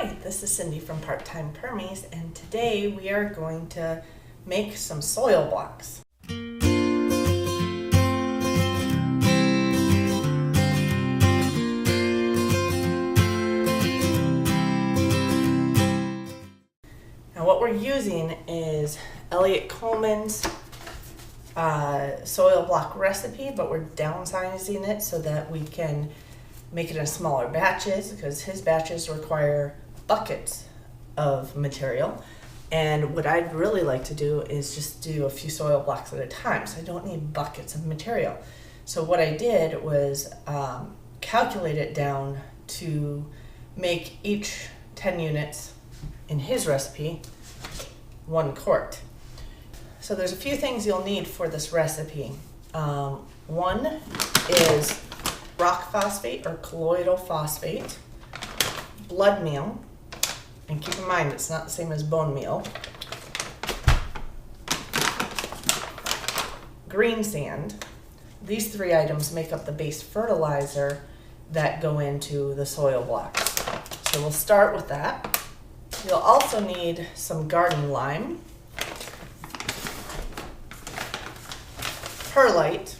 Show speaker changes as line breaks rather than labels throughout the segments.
Hi, this is Cindy from Part-Time Permies, and today we are going to make some soil blocks. Now what we're using is Eliot Coleman's soil block recipe, but we're downsizing it so that we can make it in smaller batches because his batches require buckets of material. And what I'd really like to do is just do a few soil blocks at a time, so I don't need buckets of material. So what I did was calculate it down to make each 10 units in his recipe 1 quart. So there's a few things you'll need for this recipe. One is rock phosphate or colloidal phosphate, blood meal, and keep in mind it's not the same as bone meal, green sand. These 3 items make up the base fertilizer that go into the soil blocks. So we'll start with that. You'll also need some garden lime, perlite,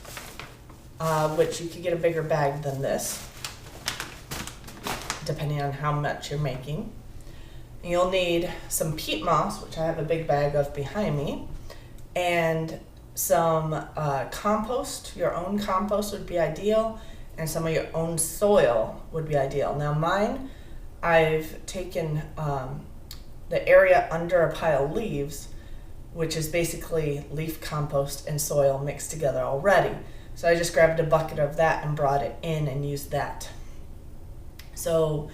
which you could get a bigger bag than this, depending on how much you're making. You'll need some peat moss, which I have a big bag of behind me, and some compost. Your own compost would be ideal, and some of your own soil would be ideal. Now mine, I've taken the area under a pile of leaves, which is basically leaf compost and soil mixed together already. So I just grabbed a bucket of that and brought it in and used that. So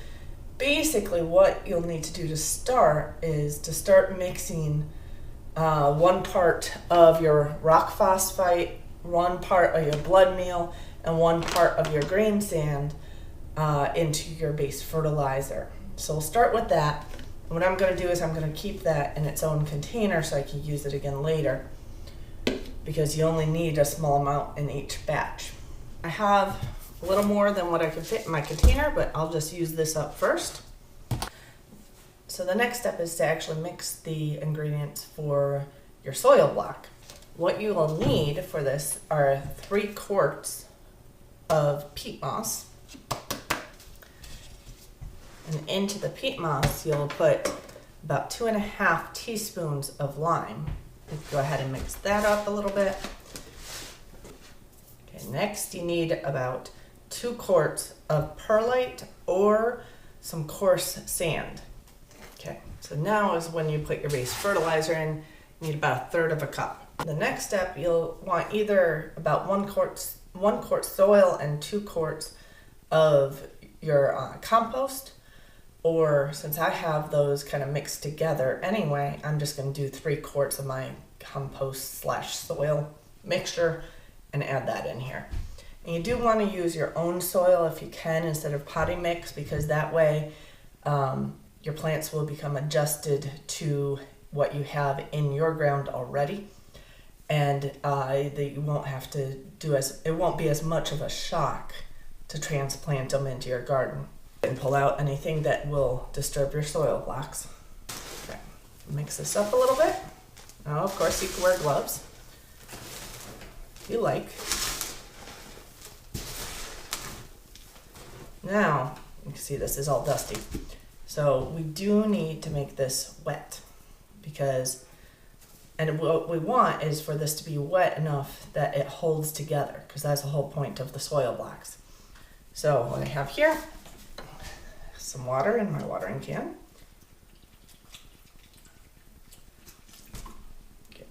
basically what you'll need to do to start is to start mixing 1 part of your rock phosphate, 1 part of your blood meal, and 1 part of your green sand into your base fertilizer. So we'll start with that. And what I'm going to do is I'm going to keep that in its own container so I can use it again later, because you only need a small amount in each batch. I have a little more than what I can fit in my container, but I'll just use this up first. So the next step is to actually mix the ingredients for your soil block. What you will need for this are 3 quarts of peat moss. And into the peat moss, you'll put about 2.5 teaspoons of lime. Go ahead and mix that up a little bit. Okay, next you need about 2 quarts of perlite or some coarse sand. Okay, so now is when you put your base fertilizer in. You need about 1/3 cup. The next step, you'll want either about 1 quart soil and 2 quarts of your compost, or since I have those kind of mixed together anyway, I'm just going to do 3 quarts of my compost / soil mixture and add that in here. And you do want to use your own soil if you can instead of potting mix, because that way your plants will become adjusted to what you have in your ground already, and you won't have to it won't be as much of a shock to transplant them into your garden and pull out anything that will disturb your soil blocks. Okay, mix this up a little bit. Now, of course, you can wear gloves if you like. Now, you can see this is all dusty. So we do need to make this wet and what we want is for this to be wet enough that it holds together, because that's the whole point of the soil blocks. So what I have here, some water in my watering can.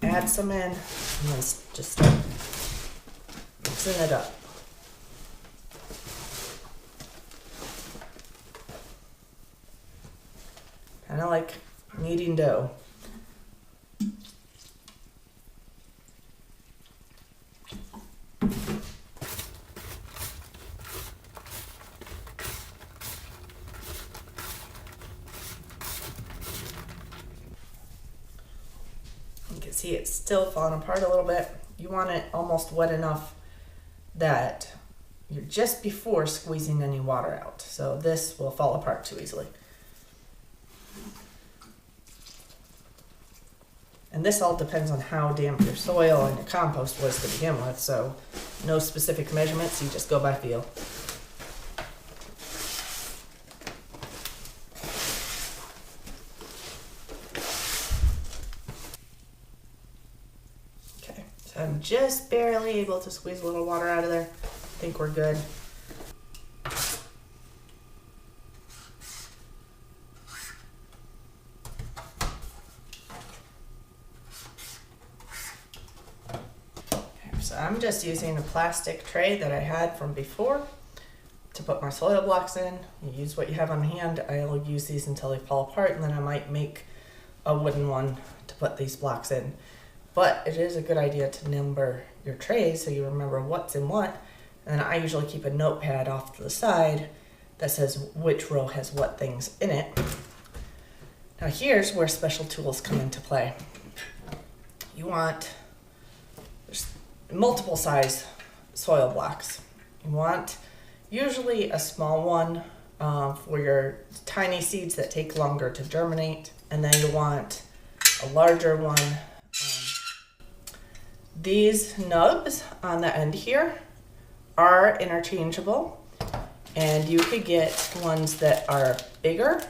Add some in, and then just start mixing it up. Kind of like kneading dough. You can see it's still falling apart a little bit. You want it almost wet enough that you're just before squeezing any water out. So this will fall apart too easily. And this all depends on how damp your soil and your compost was to begin with, so no specific measurements, you just go by feel. Okay, so I'm just barely able to squeeze a little water out of there. I think we're good. So I'm just using a plastic tray that I had from before to put my soil blocks in. You use what you have on hand. I'll use these until they fall apart, and then I might make a wooden one to put these blocks in. But it is a good idea to number your trays so you remember what's in what. And I usually keep a notepad off to the side that says which row has what things in it. Now here's where special tools come into play. You want multiple size soil blocks. You want usually a small one for your tiny seeds that take longer to germinate, and then you want a larger one. These nubs on the end here are interchangeable, and you could get ones that are bigger,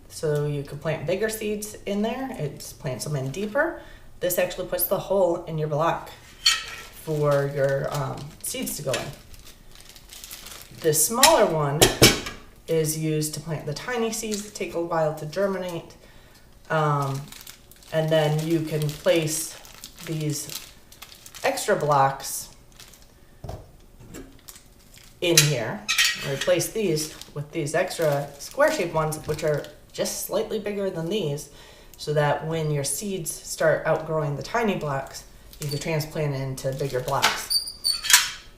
so you could plant bigger seeds in there. It plants them in deeper. This actually puts the hole in your block for your seeds to go in. The smaller one is used to plant the tiny seeds that take a while to germinate. And then you can place these extra blocks in here. Replace these with these extra square-shaped ones, which are just slightly bigger than these, so that when your seeds start outgrowing the tiny blocks, you can transplant it into bigger blocks.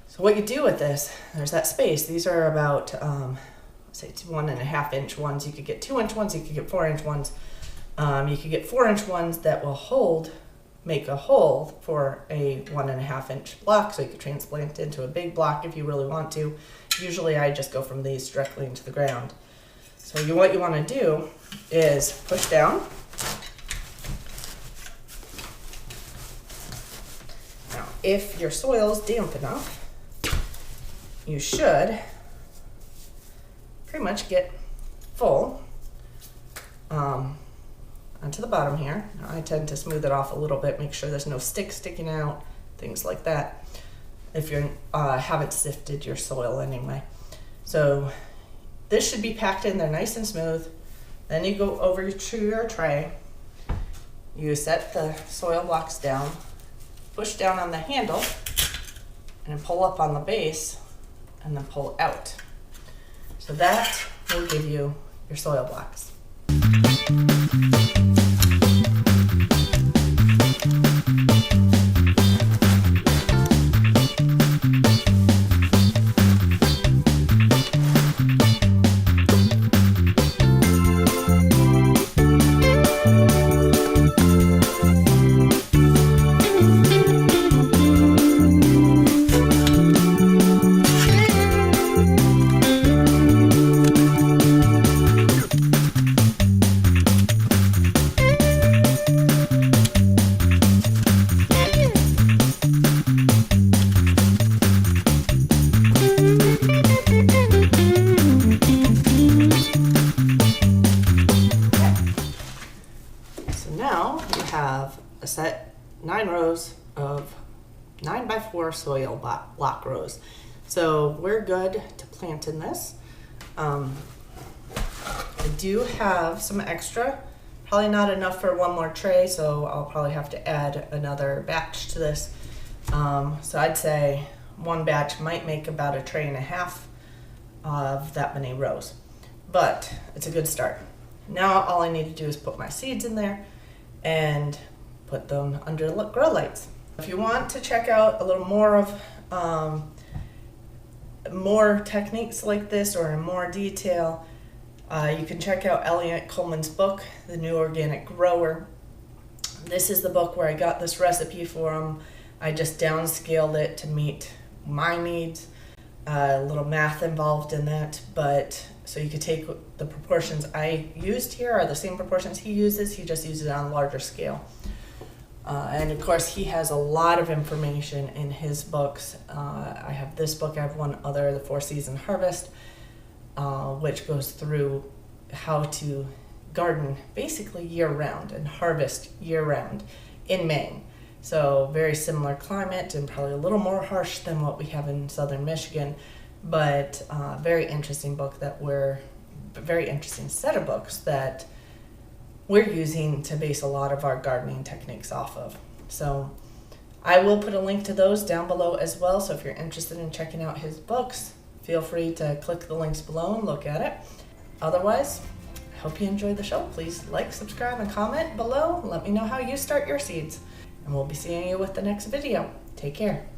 So what you do with this, there's that space. These are about, say it's 1.5 inch ones. You could get 2 inch ones, you could get 4 inch ones. You could get 4 inch ones that will make a hole for a 1.5 inch block, so you could transplant it into a big block if you really want to. Usually I just go from these directly into the ground. So what you want to do is push down. Now, if your soil is damp enough, you should pretty much get full onto the bottom here. Now, I tend to smooth it off a little bit, make sure there's no sticks sticking out, things like that, if you haven't sifted your soil anyway. So this should be packed in there nice and smooth. Then you go over to your tray, you set the soil blocks down, push down on the handle, and pull up on the base, and then pull out. So that will give you your soil blocks. Have a set 9 rows of 9x4 soil block rows. So we're good to plant in this. I do have some extra, probably not enough for one more tray, so I'll probably have to add another batch to this. So I'd say one batch might make about 1.5 trays of that many rows, but it's a good start. Now all I need to do is put my seeds in there and put them under grow lights. If you want to check out a little more of more techniques like this or in more detail, you can check out Eliot Coleman's book, The New Organic Grower. This is the book where I got this recipe for him. I just downscaled it to meet my needs. A little math involved in that, but so you could take the proportions I used here are the same proportions he uses. He just uses it on a larger scale. And of course, he has a lot of information in his books. I have this book, I have one other, The 4-Season Harvest, which goes through how to garden basically year-round and harvest year-round in Maine. So very similar climate and probably a little more harsh than what we have in southern Michigan, but very interesting book very interesting set of books that we're using to base a lot of our gardening techniques off of. So I will put a link to those down below as well. So if you're interested in checking out his books, feel free to click the links below and look at it. Otherwise, I hope you enjoyed the show. Please like, subscribe, and comment below. Let me know how you start your seeds. And we'll be seeing you with the next video. Take care.